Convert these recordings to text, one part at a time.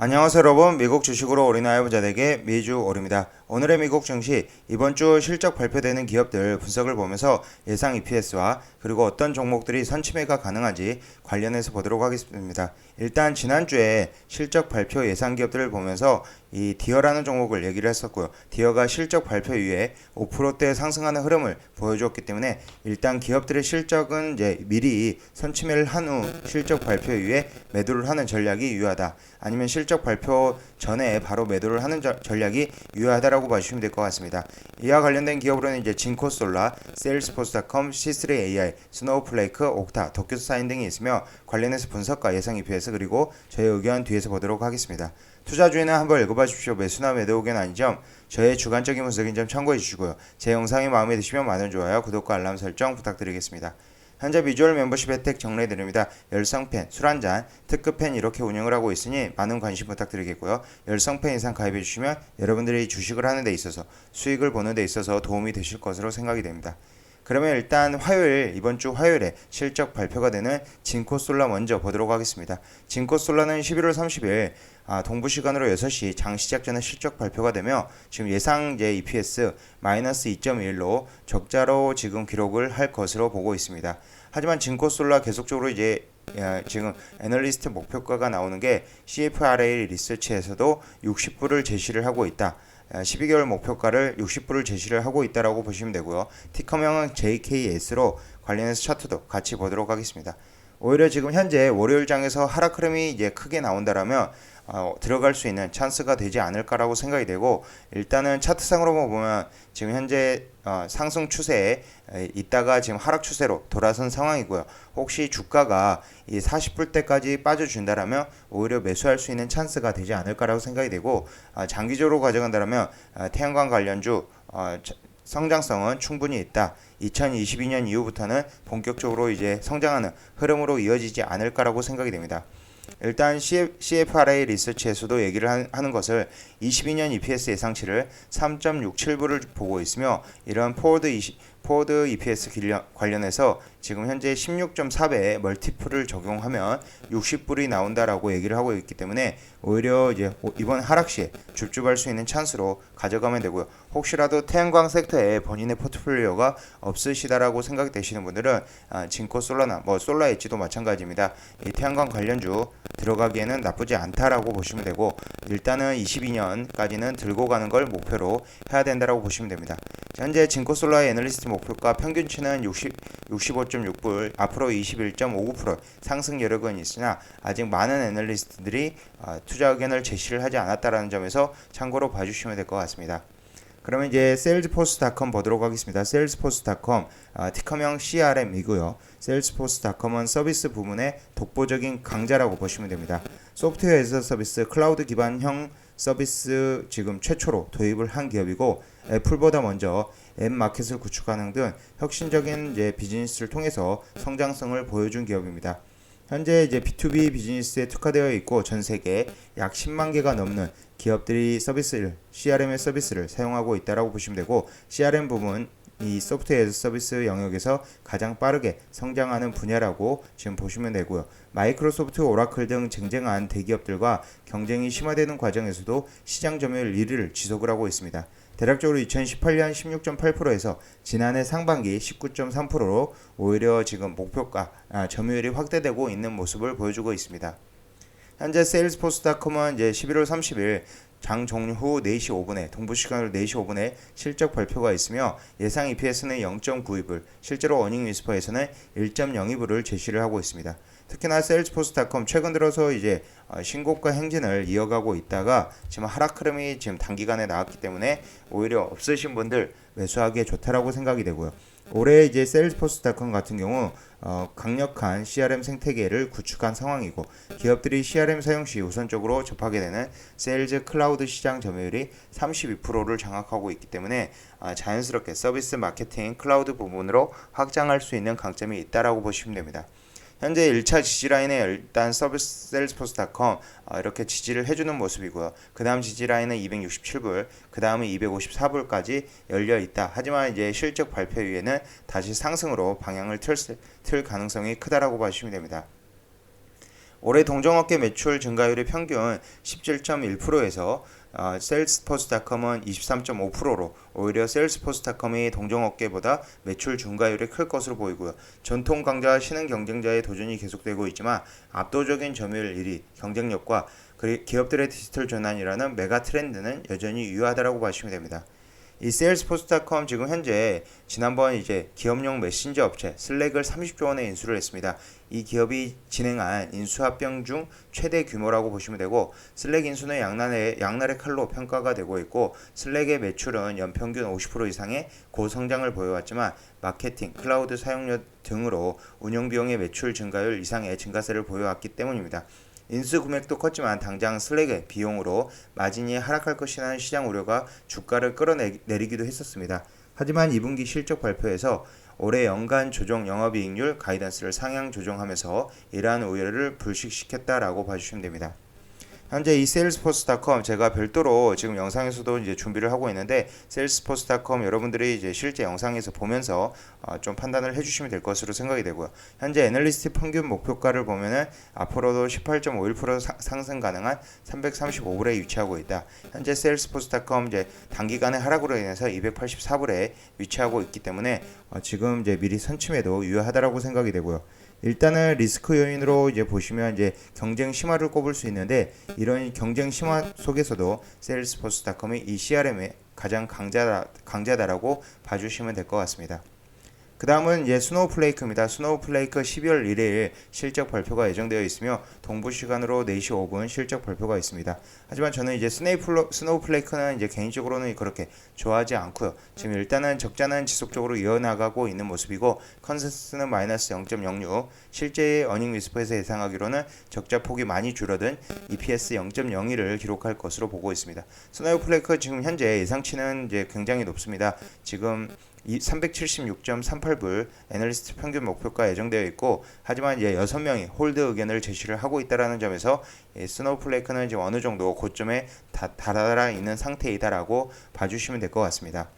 안녕하세요 여러분, 미국 주식으로 올인하여 부자되게 미주 올입니다. 오늘의 미국 증시 이번 주 실적 발표되는 기업들 분석을 보면서 예상 EPS와 그리고 어떤 종목들이 선침해가 가능한지 관련해서 보도록 하겠습니다. 일단 지난주에 실적 발표 예상 기업들을 보면서 이 디어라는 종목을 얘기를 했었고요. 디어가 실적 발표 이후에 5%대 상승하는 흐름을 보여주었기 때문에 일단 기업들의 실적은 이제 미리 선침해를 한 후 실적 발표 이후에 매도를 하는 전략이 유효하다. 아니면 실적 발표 전에 바로 매도를 하는 전략이 유효하다라고 봐주시면 될 것 같습니다. 이와 관련된 기업으로는 이제 진코솔라, 세일스포스닷컴, C3AI, 스노우플레이크, 옥타, 덕큐사인 등이 있으며 관련해서 분석과 예상 EPS 그리고 저의 의견 뒤에서 보도록 하겠습니다. 투자주의는 한번 읽어봐 주십시오. 매수나 매도 의견 아닌 점 저의 주관적인 분석인 점 참고해 주시고요. 제 영상이 마음에 드시면 많은 좋아요, 구독과 알람 설정 부탁드리겠습니다. 현재 비주얼 멤버십 혜택 정리해드립니다. 열성팬, 술 한잔, 특급팬 이렇게 운영을 하고 있으니 많은 관심 부탁드리겠고요. 열성팬 이상 가입해주시면 여러분들이 주식을 하는 데 있어서 수익을 보는 데 있어서 도움이 되실 것으로 생각이 됩니다. 그러면 일단 화요일, 이번 주 화요일에 실적 발표가 되는 진코솔라 먼저 보도록 하겠습니다. 진코솔라는 11월 30일 동부 시간으로 6시 장 시작 전에 실적 발표가 되며 지금 예상 이제 EPS 마이너스 2.1로 적자로 지금 기록을 할 것으로 보고 있습니다. 하지만 진코솔라 계속적으로 이제 지금 애널리스트 목표가가 나오는 게 CFRA 리서치에서도 60불을 제시를 하고 있다. 12개월 목표가를 60불을 제시를 하고 있다라고 보시면 되고요. 티커명은 JKS로 관련해서 차트도 같이 보도록 하겠습니다. 오히려 지금 현재 월요일 장에서 하락 흐름이 이제 크게 나온다라면 들어갈 수 있는 찬스가 되지 않을까라고 생각이 되고, 일단은 차트상으로 보면 지금 현재 상승 추세에 있다가 지금 하락 추세로 돌아선 상황이고요. 혹시 주가가 이 40불대까지 빠져준다라면 오히려 매수할 수 있는 찬스가 되지 않을까라고 생각이 되고, 장기적으로 가져간다라면 태양광 관련주 성장성은 충분히 있다. 2022년 이후부터는 본격적으로 이제 성장하는 흐름으로 이어지지 않을까라고 생각이 됩니다. 일단 CFRA 리서치에서도 얘기를 하는 것을 22년 EPS 예상치를 3.67불을 보고 있으며, 이런 포워드 EPS 관련해서 지금 현재 16.4배의 멀티플을 적용하면 60불이 나온다라고 얘기를 하고 있기 때문에 오히려 이제 이번 하락 시에 줍줍할 수 있는 찬스로 가져가면 되고요. 혹시라도 태양광 섹터에 본인의 포트폴리오가 없으시다라고 생각되시는 분들은 진코솔라나 솔라 엣지도 마찬가지입니다. 이 태양광 관련주 들어가기에는 나쁘지 않다라고 보시면 되고, 일단은 22년까지는 들고 가는 걸 목표로 해야 된다라고 보시면 됩니다. 현재 진코솔라의 애널리스트 목표가 평균치는 65.6불, 앞으로 21.59% 상승 여력은 있으나 아직 많은 애널리스트들이 투자 의견을 제시를 하지 않았다라는 점에서 참고로 봐주시면 될 것 같습니다. 그러면 이제 salesforce.com 보도록 하겠습니다. salesforce.com 티커명 CRM이고요. salesforce.com은 서비스 부문의 독보적인 강자라고 보시면 됩니다. 소프트웨어 에서 서비스, 클라우드 기반형 서비스 지금 최초로 도입을 한 기업이고, 애플보다 먼저 앱 마켓을 구축하는 등 혁신적인 이제 비즈니스를 통해서 성장성을 보여준 기업입니다. 현재 이제 B2B 비즈니스에 특화되어 있고 전 세계 약 10만 개가 넘는 기업들이 CRM의 서비스를 사용하고 있다라고 보시면 되고, CRM 부문 이 소프트웨어 서비스 영역에서 가장 빠르게 성장하는 분야라고 지금 보시면 되고요. 마이크로소프트, 오라클 등 쟁쟁한 대기업들과 경쟁이 심화되는 과정에서도 시장 점유율 1위를 지속을 하고 있습니다. 대략적으로 2018년 16.8%에서 지난해 상반기 19.3%로 오히려 지금 목표가 점유율이 확대되고 있는 모습을 보여주고 있습니다. 현재 세일스포스닷컴은 이제 11월 30일 장 종료 후 4시 5분에 동부 시간으로 4시 5분에 실적 발표가 있으며 예상 EPS는 0.92불, 실제로 어닝 위스퍼에서는 1.02불을 제시를 하고 있습니다. 특히나 세일스포스닷컴 최근 들어서 이제 신고가 행진을 이어가고 있다가 지금 하락 흐름이 지금 단기간에 나왔기 때문에 오히려 없으신 분들 매수하기에 좋다라고 생각이 되고요. 올해 이제 세일스포스닷컴 같은 경우 강력한 CRM 생태계를 구축한 상황이고, 기업들이 CRM 사용 시 우선적으로 접하게 되는 세일즈 클라우드 시장 점유율이 32%를 장악하고 있기 때문에 자연스럽게 서비스 마케팅 클라우드 부분으로 확장할 수 있는 강점이 있다라고 보시면 됩니다. 현재 1차 지지라인에 일단 서비스 세일스포스닷컴 이렇게 지지를 해주는 모습이고요. 그 다음 지지라인은 267불, 그 다음은 254불까지 열려있다. 하지만 이제 실적 발표 이후에는 다시 상승으로 방향을 틀 가능성이 크다라고 봐주시면 됩니다. 올해 동종업계 매출 증가율이 평균 17.1%에서 세일스포스닷컴은 23.5%로 오히려 세일스포스닷컴이 동종업계보다 매출 증가율이 클 것으로 보이고요. 전통 강자와 신흥 경쟁자의 도전이 계속되고 있지만 압도적인 점유율 1위, 경쟁력과 기업들의 디지털 전환이라는 메가 트렌드는 여전히 유효하다고 봐주시면 됩니다. 이 세일스포스닷컴 지금 현재 지난번 이제 기업용 메신저 업체 슬랙을 30조 원에 인수를 했습니다. 이 기업이 진행한 인수합병 중 최대 규모라고 보시면 되고 슬랙 인수는 양날의 칼로 평가가 되고 있고 슬랙의 매출은 연평균 50% 이상의 고성장을 보여왔지만 마케팅, 클라우드 사용료 등으로 운영비용의 매출 증가율 이상의 증가세를 보여왔기 때문입니다. 인수 금액도 컸지만 당장 슬랙의 비용으로 마진이 하락할 것이라는 시장 우려가 주가를 끌어내리기도 했었습니다. 하지만 2분기 실적 발표에서 올해 연간 조정 영업이익률 가이던스를 상향 조정하면서 이러한 우려를 불식시켰다라고 봐주시면 됩니다. 현재 이 세일스포스닷컴 제가 별도로 지금 영상에서도 이제 준비를 하고 있는데 세일스포스닷컴 여러분들이 이제 실제 영상에서 보면서 좀 판단을 해주시면 될 것으로 생각이 되고요. 현재 애널리스트 평균 목표가를 보면은 앞으로도 18.51% 상승 가능한 335불에 위치하고 있다. 현재 세일스포스닷컴 이제 단기간의 하락으로 인해서 284불에 위치하고 있기 때문에 지금 이제 미리 선침해도 유효하다라고 생각이 되고요. 일단은 리스크 요인으로 이제 보시면 이제 경쟁 심화를 꼽을 수 있는데 이런 경쟁 심화 속에서도 세일스포스닷컴이 이 CRM의 가장 강자다라고 봐주시면 될 것 같습니다. 그 다음은 이제 스노우플레이크입니다. 스노우플레이크 12월 1일 실적 발표가 예정되어 있으며 동부 시간으로 4시 5분 실적 발표가 있습니다. 하지만 저는 이제 스노우플레이크는 이제 개인적으로는 그렇게 좋아하지 않고요. 지금 일단은 적자는 지속적으로 이어나가고 있는 모습이고 컨센서스는 마이너스 0.06, 실제 어닝 위스퍼에서 예상하기로는 적자 폭이 많이 줄어든 EPS 0.01을 기록할 것으로 보고 있습니다. 스노우플레이크 지금 현재 예상치는 이제 굉장히 높습니다. 지금 376.38불 애널리스트 평균 목표가 예정되어 있고 하지만 이제 6명이 홀드 의견을 제시를 하고 있다라는 점에서 스노우플레이크는 지금 어느 정도 고점에 달아 있는 상태이다라고 봐주시면 될 것 같습니다.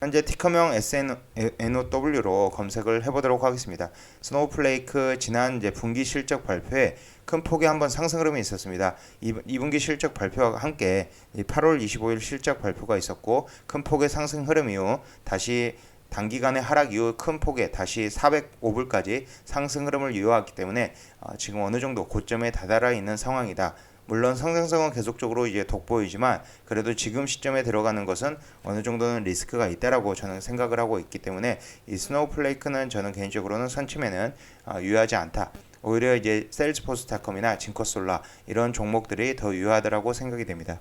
현재 티커명 SNOW로 검색을 해보도록 하겠습니다. 스노우플레이크 지난 이제 분기 실적 발표에 큰 폭의 한번 상승 흐름이 있었습니다. 2분기 실적 발표와 함께 8월 25일 실적 발표가 있었고 큰 폭의 상승 흐름 이후 다시 단기간의 하락 이후 큰 폭의 다시 405불까지 상승 흐름을 이어왔기 때문에 지금 어느 정도 고점에 다다라 있는 상황이다. 물론 성장성은 계속적으로 이제 돋보이지만 그래도 지금 시점에 들어가는 것은 어느 정도는 리스크가 있다라고 저는 생각을 하고 있기 때문에 이 스노우플레이크는 저는 개인적으로는 선침에는 유효하지 않다. 오히려 이제 세일스포스닷컴이나 진커솔라 이런 종목들이 더 유효하다라고 생각이 됩니다.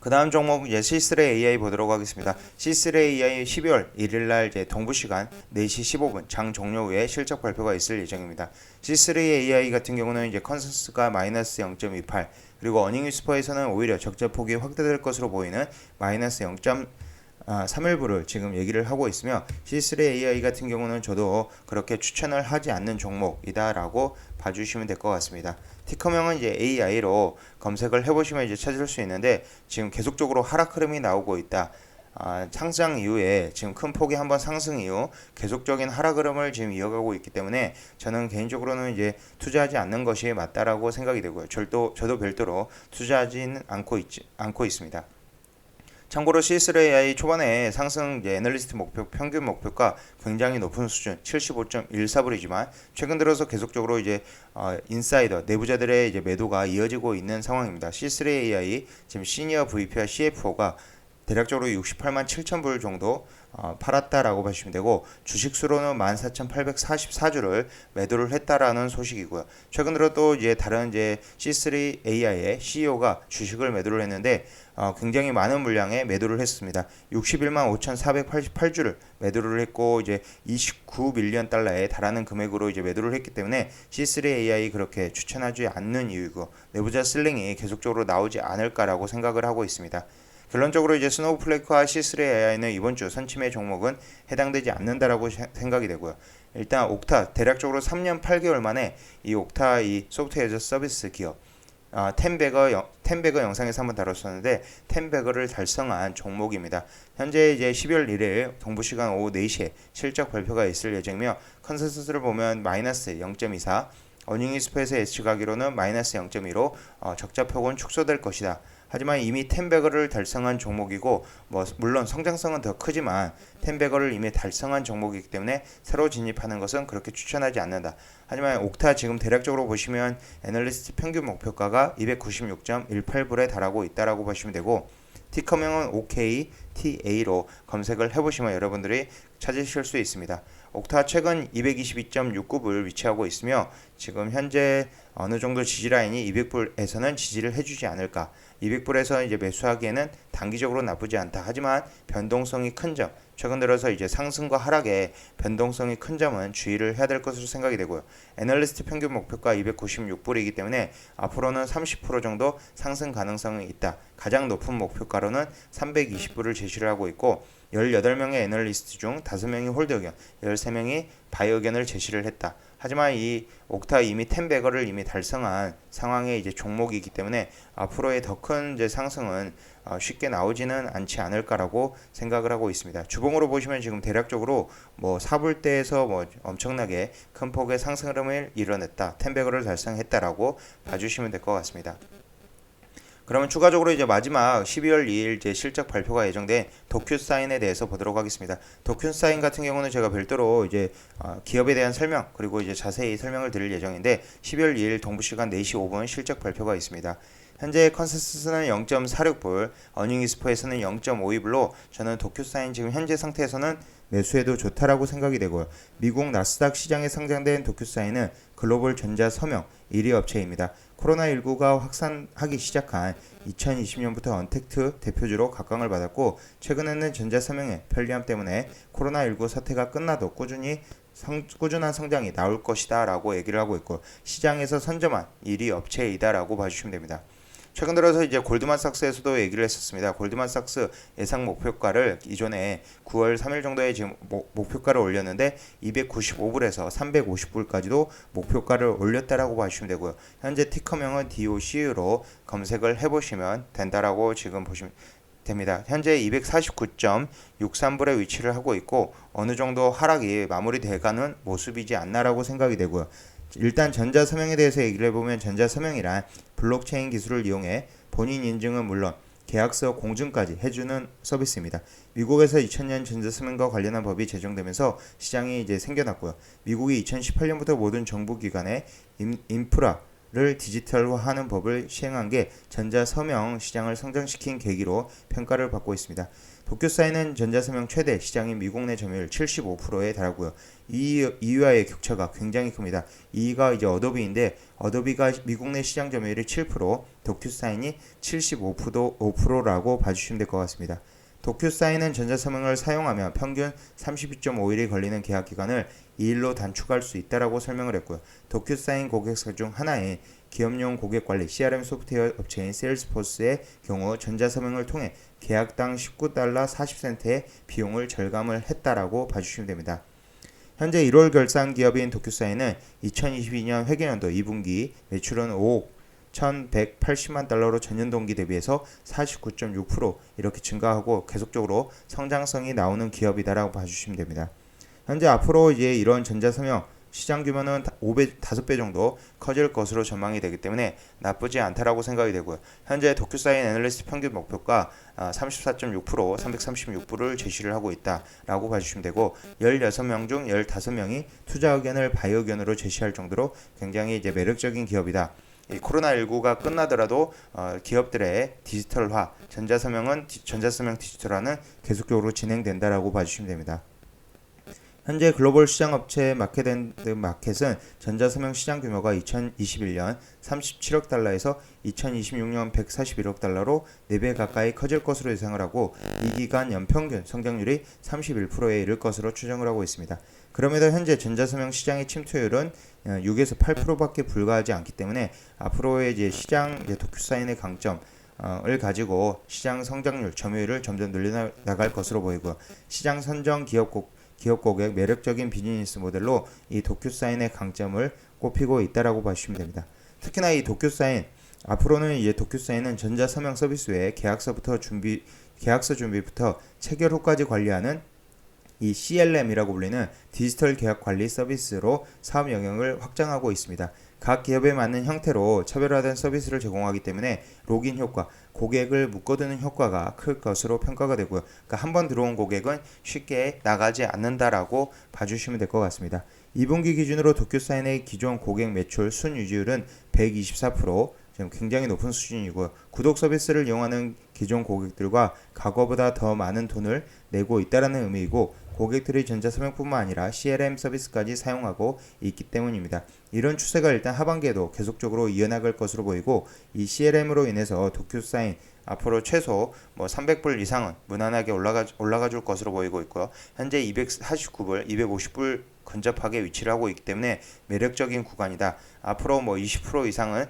그 다음 종목 이제 C3 AI 보도록 하겠습니다. C3 AI 12월 1일날 이제 동부시간 4시 15분 장 종료 후에 실적 발표가 있을 예정입니다. C3 AI 같은 경우는 이제 컨센서스가 마이너스 0.28 그리고 어닝 위스퍼에서는 오히려 적자 폭이 확대될 것으로 보이는 마이너스 0.31불을 지금 얘기를 하고 있으며 C3 AI 같은 경우는 저도 그렇게 추천을 하지 않는 종목이다라고 봐주시면 될 것 같습니다. 티커명은 이제 AI로 검색을 해보시면 이제 찾을 수 있는데 지금 계속적으로 하락 흐름이 나오고 있다. 상장 이후에 지금 큰 폭의 한번 상승 이후 계속적인 하락 흐름을 지금 이어가고 있기 때문에 저는 개인적으로는 이제 투자하지 않는 것이 맞다라고 생각이 되고요. 저도 별도로 투자하지는 않고 있습니다. 참고로 C3AI 초반에 상승 애널리스트 평균 목표가 굉장히 높은 수준 75.14불이지만 최근 들어서 계속적으로 이제 인사이더 내부자들의 이제 매도가 이어지고 있는 상황입니다. C3AI 지금 시니어 VP와 CFO가 대략적으로 68만 7천 불 정도 팔았다라고 보시면 되고 주식수로는 14,844주를 매도를 했다라는 소식이고요. 최근 들어 또 이제 다른 이제 C3AI의 CEO가 주식을 매도를 했는데 굉장히 많은 물량의 매도를 했습니다. 61만 5,488주를 매도를 했고 이제 29밀리언 달러에 달하는 금액으로 이제 매도를 했기 때문에 C3AI 그렇게 추천하지 않는 이유고 내부자 슬링이 계속적으로 나오지 않을까라고 생각을 하고 있습니다. 결론적으로 이제 스노우플레이크와 C3AI는 이번 주 선침의 종목은 해당되지 않는다라고 생각이 되고요. 일단 옥타 대략적으로 3년 8개월 만에 이 옥타 이 소프트웨어 에즈 서비스 기업 텐베거 영상에서 한번 다뤘었는데 텐베거를 달성한 종목입니다. 현재 이제 12월 1일 동부시간 오후 4시에 실적 발표가 있을 예정이며 컨센서스를 보면 마이너스 0.24 어닝이스프에서 예측하기로는 마이너스 0.2로 적자 폭은 축소될 것이다. 하지만 이미 10배거를 달성한 종목이고 물론 성장성은 더 크지만 10배거를 이미 달성한 종목이기 때문에 새로 진입하는 것은 그렇게 추천하지 않는다. 하지만 옥타 지금 대략적으로 보시면 애널리스트 평균 목표가가 296.18불에 달하고 있다라고 보시면 되고 티커명은 OKTA로 검색을 해보시면 여러분들이 찾으실 수 있습니다. 옥타 최근 222.69불 위치하고 있으며 지금 현재 어느 정도 지지라인이 200불에서는 지지를 해주지 않을까. 200불에서 이제 매수하기에는 단기적으로 나쁘지 않다. 하지만 변동성이 큰 점, 최근 들어서 이제 상승과 하락에 변동성이 큰 점은 주의를 해야 될 것으로 생각이 되고요. 애널리스트 평균 목표가 296불이기 때문에 앞으로는 30% 정도 상승 가능성이 있다. 가장 높은 목표가로는 320불을 제시를 하고 있고 18명의 애널리스트 중 5명이 홀드 의견, 13명이 바이 의견을 제시를 했다. 하지만 이 옥타 이미 10배거를 이미 달성한 상황의 이제 종목이기 때문에 앞으로의 더 큰 이제 상승은 쉽게 나오지는 않지 않을까라고 생각을 하고 있습니다. 주봉으로 보시면 지금 대략적으로 4불대에서 엄청나게 큰 폭의 상승 흐름을 이뤄냈다. 10배거를 달성했다라고 봐주시면 될 것 같습니다. 그러면 추가적으로 이제 마지막 12월 2일 이제 실적 발표가 예정된 도큐사인에 대해서 보도록 하겠습니다. 도큐사인 같은 경우는 제가 별도로 이제 기업에 대한 설명 그리고 이제 자세히 설명을 드릴 예정인데 12월 2일 동부 시간 4시 5분 실적 발표가 있습니다. 현재 컨센서스는 0.46불, 어닝이스포에서는 0.52불로 저는 도큐사인 지금 현재 상태에서는 매수해도 좋다라고 생각이 되고요. 미국 나스닥 시장에 상장된 도큐사인은 글로벌 전자 서명 1위 업체입니다. 코로나19가 확산하기 시작한 2020년부터 언택트 대표주로 각광을 받았고 최근에는 전자 서명의 편리함 때문에 코로나19 사태가 끝나도 꾸준한 성장이 나올 것이다 라고 얘기를 하고 있고 시장에서 선점한 1위 업체이다 라고 봐주시면 됩니다. 최근 들어서 이제 골드만삭스에서도 얘기를 했었습니다. 골드만삭스 예상 목표가를 이전에 9월 3일 정도에 지금 목표가를 올렸는데 295불에서 350불까지도 목표가를 올렸다라고 봐주시면 되고요. 현재 티커명은 DOC로 검색을 해보시면 된다라고 지금 보시면 됩니다. 현재 249.63불에 위치를 하고 있고 어느 정도 하락이 마무리돼가는 모습이지 않나라고 생각이 되고요. 일단 전자서명에 대해서 얘기를 해보면 전자서명이란 블록체인 기술을 이용해 본인 인증은 물론 계약서 공증까지 해주는 서비스입니다. 미국에서 2000년 전자서명과 관련한 법이 제정되면서 시장이 이제 생겨났고요. 미국이 2018년부터 모든 정부기관의 인프라를 디지털화하는 법을 시행한 게 전자서명 시장을 성장시킨 계기로 평가를 받고 있습니다. 도큐사인은 전자서명 최대 시장인 미국 내 점유율 75%에 달하고요. 2위와의 격차가 굉장히 큽니다. 2위가 이제 어도비인데 어도비가 미국 내 시장 점유율이 7%, 도큐사인이 75%라고 봐주시면 될 것 같습니다. 도큐사인은 전자서명을 사용하면 평균 32.5일이 걸리는 계약 기간을 2일로 단축할 수 있다라고 설명을 했고요. 도큐사인 고객사 중 하나인 기업용 고객관리 CRM 소프트웨어 업체인 세일즈포스의 경우 전자서명을 통해 계약당 $19 40센트의 비용을 절감을 했다라고 봐주시면 됩니다. 현재 1월 결산 기업인 도큐사인은 2022년 회계연도 2분기 매출은 5억 1,180만 달러로 전년 동기 대비해서 49.6% 이렇게 증가하고 계속적으로 성장성이 나오는 기업이다라고 봐주시면 됩니다. 현재 앞으로 이제 이런 전자서명 시장 규모는 5배 정도 커질 것으로 전망이 되기 때문에 나쁘지 않다라고 생각이 되고요. 현재 도큐사인 애널리스트 평균 목표가 34.6% 336불을 제시를 하고 있다라고 봐주시면 되고 16명 중 15명이 투자 의견을 바이 의견으로 제시할 정도로 굉장히 이제 매력적인 기업이다. 이 코로나19가 끝나더라도 기업들의 디지털화, 전자서명 디지털화는 계속적으로 진행된다라고 봐주시면 됩니다. 현재 글로벌 시장 업체 마켓은 전자서명 시장 규모가 2021년 37억 달러에서 2026년 141억 달러로 4배 가까이 커질 것으로 예상을 하고 이 기간 연평균 성장률이 31%에 이를 것으로 추정을 하고 있습니다. 그럼에도 현재 전자서명 시장의 침투율은 6에서 8%밖에 불과하지 않기 때문에 앞으로의 이제 시장 도큐사인의 강점 을 가지고 시장 성장률, 점유율을 점점 늘려나갈 것으로 보이고 시장 선정 기업 고객 매력적인 비즈니스 모델로 이 도큐사인의 강점을 꼽히고 있다라고 봐주시면 됩니다. 특히나 이 도큐사인 앞으로는 이제 도큐사인은 전자서명 서비스 외에 계약서 준비부터 체결 후까지 관리하는 이 CLM이라고 불리는 디지털 계약 관리 서비스로 사업 영역을 확장하고 있습니다. 각 기업에 맞는 형태로 차별화된 서비스를 제공하기 때문에 로그인 효과, 고객을 묶어두는 효과가 클 것으로 평가가 되고요. 그러니까 한번 들어온 고객은 쉽게 나가지 않는다라고 봐주시면 될 것 같습니다. 2분기 기준으로 도큐사인의 기존 고객 매출 순유지율은 124%, 지금 굉장히 높은 수준이고요. 구독 서비스를 이용하는 기존 고객들과 과거보다 더 많은 돈을 내고 있다는 의미이고, 고객들이 전자서명뿐만 아니라 CRM 서비스까지 사용하고 있기 때문입니다. 이런 추세가 일단 하반기에도 계속적으로 이어나갈 것으로 보이고, 이 CRM으로 인해서 도큐사인 앞으로 최소 300불 이상은 무난하게 올라가 줄 것으로 보이고 있고요. 현재 249불, 250불 근접하게 위치를 하고 있기 때문에 매력적인 구간이다. 앞으로 20% 이상은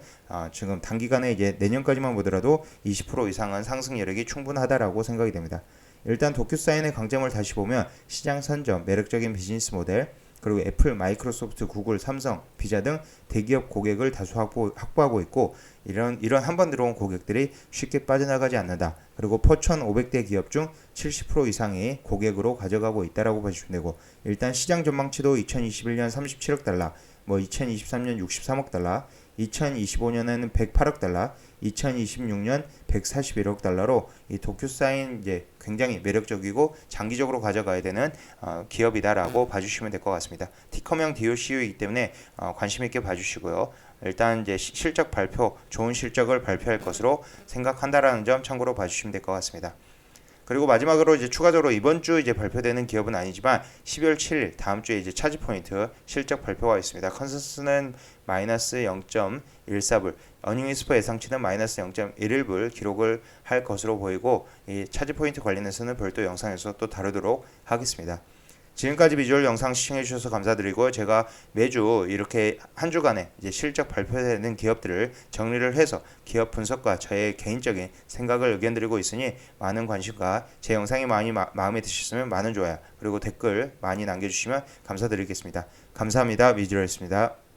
지금 단기간에 이제 내년까지만 보더라도 20% 이상은 상승 여력이 충분하다라고 생각이 됩니다. 일단 도큐사인의 강점을 다시 보면 시장 선점, 매력적인 비즈니스 모델, 그리고 애플, 마이크로소프트, 구글, 삼성, 비자 등 대기업 고객을 다수 확보하고 있고, 이런 한번 들어온 고객들이 쉽게 빠져나가지 않는다. 그리고 포천 500대 기업 중 70% 이상이 고객으로 가져가고 있다라고 보시면 되고, 일단 시장 전망치도 2021년 37억 달러, 2023년 63억 달러, 2025년에는 108억 달러, 2026년 141억 달러로 이 도큐사인 이제 굉장히 매력적이고 장기적으로 가져가야 되는 기업이다라고 봐주시면 될 것 같습니다. 티커명 DOCU이기 때문에 관심 있게 봐주시고요. 일단 이제 실적 발표, 좋은 실적을 발표할 것으로 생각한다라는 점 참고로 봐주시면 될 것 같습니다. 그리고 마지막으로 이제 추가적으로 이번 주 이제 발표되는 기업은 아니지만 12월 7일 다음 주에 이제 차지포인트 실적 발표가 있습니다. 컨센서스는 마이너스 0.14불, 어닝이스퍼 예상치는 마이너스 0.11불 기록을 할 것으로 보이고, 이 차지포인트 관련해서는 별도 영상에서 또 다루도록 하겠습니다. 지금까지 비주얼 영상 시청해주셔서 감사드리고, 제가 매주 이렇게 한 주간에 이제 실적 발표되는 기업들을 정리를 해서 기업 분석과 저의 개인적인 생각을 의견드리고 있으니 많은 관심과 제 영상이 많이 마음에 드셨으면 많은 좋아요 그리고 댓글 많이 남겨주시면 감사드리겠습니다. 감사합니다. 미주얼이었습니다.